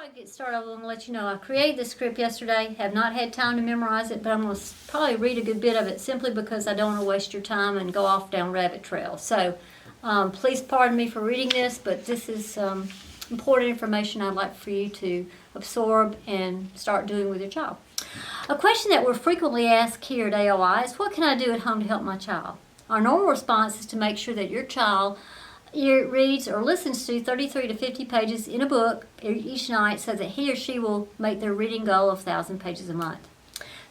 I get started, I'm going to let you know I created this script yesterday, have not had time to memorize it, but I'm going to probably read a good bit of it simply because I don't want to waste your time and go off down rabbit trails. So please pardon me for reading this, but this is important information I'd like for you to absorb and start doing with your child. A question that we're frequently asked here at AOI is, what can I do at home to help my child? Our normal response is to make sure that your child reads or listens to 33 to 50 pages in a book each night so that he or she will make their reading goal of 1,000 pages a month.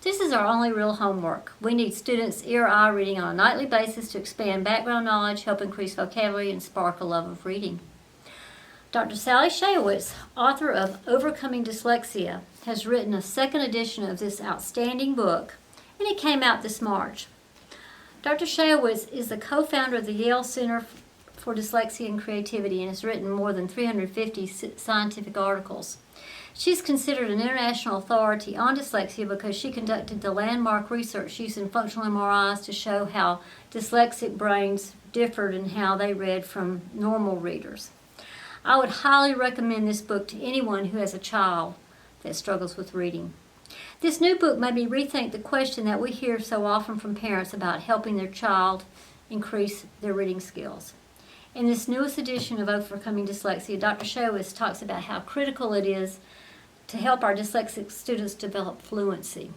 This is our only real homework. We need students ER reading on a nightly basis to expand background knowledge, help increase vocabulary, and spark a love of reading. Dr. Sally Shayowitz, author of Overcoming Dyslexia, has written a second edition of this outstanding book, and it came out this March. Dr. Shayowitz is the co-founder of the Yale Center for Dyslexia and Creativity and has written more than 350 scientific articles. She's considered an international authority on dyslexia because she conducted the landmark research using functional MRIs to show how dyslexic brains differed in how they read from normal readers. I would highly recommend this book to anyone who has a child that struggles with reading. This new book made me rethink the question that we hear so often from parents about helping their child increase their reading skills. In this newest edition of Overcoming Dyslexia, Dr. Shayowitz talks about how critical it is to help our dyslexic students develop fluency.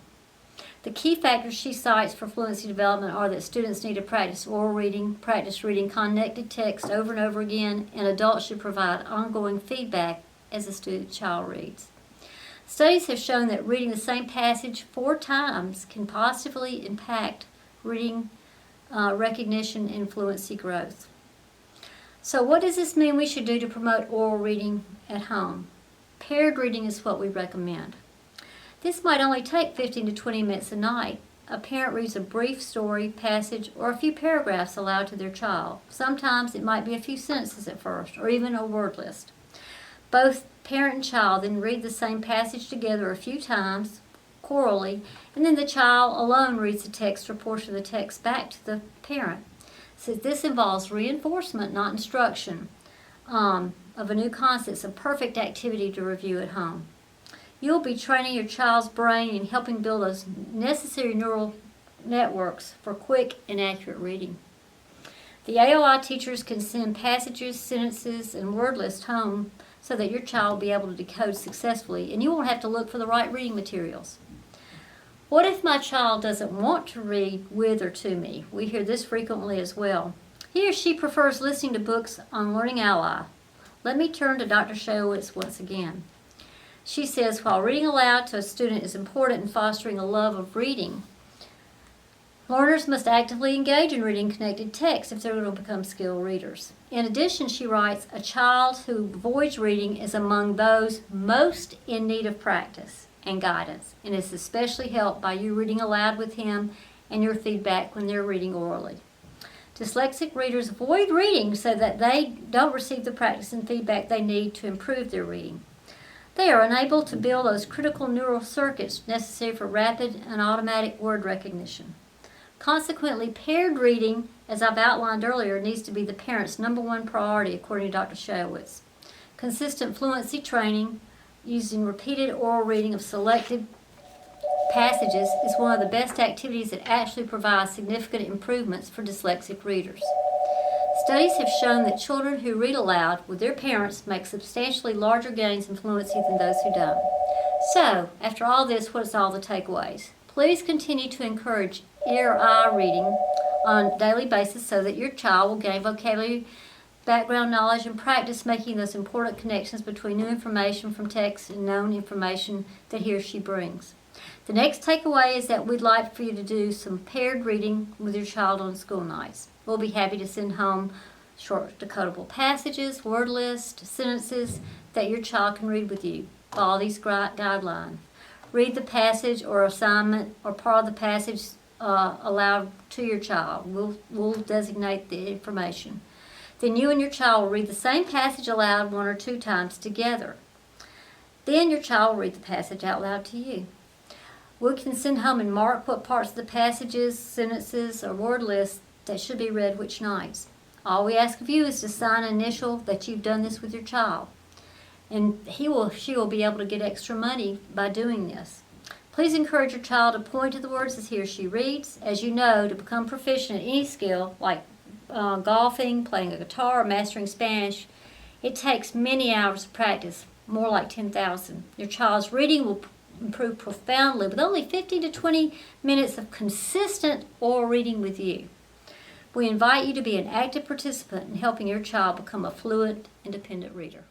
The key factors she cites for fluency development are that students need to practice oral reading, practice reading connected text over and over again, and adults should provide ongoing feedback as a child reads. Studies have shown that reading the same passage 4 times can positively impact reading recognition and fluency growth. So what does this mean we should do to promote oral reading at home? Paired reading is what we recommend. This might only take 15 to 20 minutes a night. A parent reads a brief story, passage, or a few paragraphs aloud to their child. Sometimes it might be a few sentences at first, or even a word list. Both parent and child then read the same passage together a few times, chorally, and then the child alone reads the text or portion of the text back to the parent. Since this involves reinforcement, not instruction, of a new concept, it's a perfect activity to review at home. You'll be training your child's brain and helping build those necessary neural networks for quick and accurate reading. The AOI teachers can send passages, sentences, and word lists home so that your child will be able to decode successfully, and you won't have to look for the right reading materials. What if my child doesn't want to read with or to me? We hear this frequently as well. He or she prefers listening to books on Learning Ally. Let me turn to Dr. Shayowitz once again. She says, while reading aloud to a student is important in fostering a love of reading, learners must actively engage in reading connected text if they're going to become skilled readers. In addition, she writes, a child who avoids reading is among those most in need of practice and guidance, and is especially helped by you reading aloud with him and your feedback when they're reading orally. Dyslexic readers avoid reading so that they don't receive the practice and feedback they need to improve their reading. They are unable to build those critical neural circuits necessary for rapid and automatic word recognition. Consequently, paired reading, as I've outlined earlier, needs to be the parent's #1 priority, according to Dr. Shayowitz. Consistent fluency training using repeated oral reading of selected passages is one of the best activities that actually provides significant improvements for dyslexic readers. Studies have shown that children who read aloud with their parents make substantially larger gains in fluency than those who don't. So, after all this, what is all the takeaways? Please continue to encourage ear-eye reading on a daily basis so that your child will gain vocabulary, background knowledge, and practice making those important connections between new information from text and known information that he or she brings. The next takeaway is that we'd like for you to do some paired reading with your child on school nights. We'll be happy to send home short decodable passages, word lists, sentences that your child can read with you. Follow these guidelines. Read the passage or assignment or part of the passage aloud to your child. We'll designate the information. Then you and your child will read the same passage aloud 1 or 2 times together. Then your child will read the passage out loud to you. We can send home and mark what parts of the passages, sentences, or word lists that should be read which nights. All we ask of you is to sign an initial that you've done this with your child. and she will be able to get extra money by doing this. Please encourage your child to point to the words as he or she reads. As you know, to become proficient at any skill, like golfing, playing a guitar, or mastering Spanish, it takes many hours of practice, more like 10,000. Your child's reading will improve profoundly with only 15 to 20 minutes of consistent oral reading with you. We invite you to be an active participant in helping your child become a fluent, independent reader.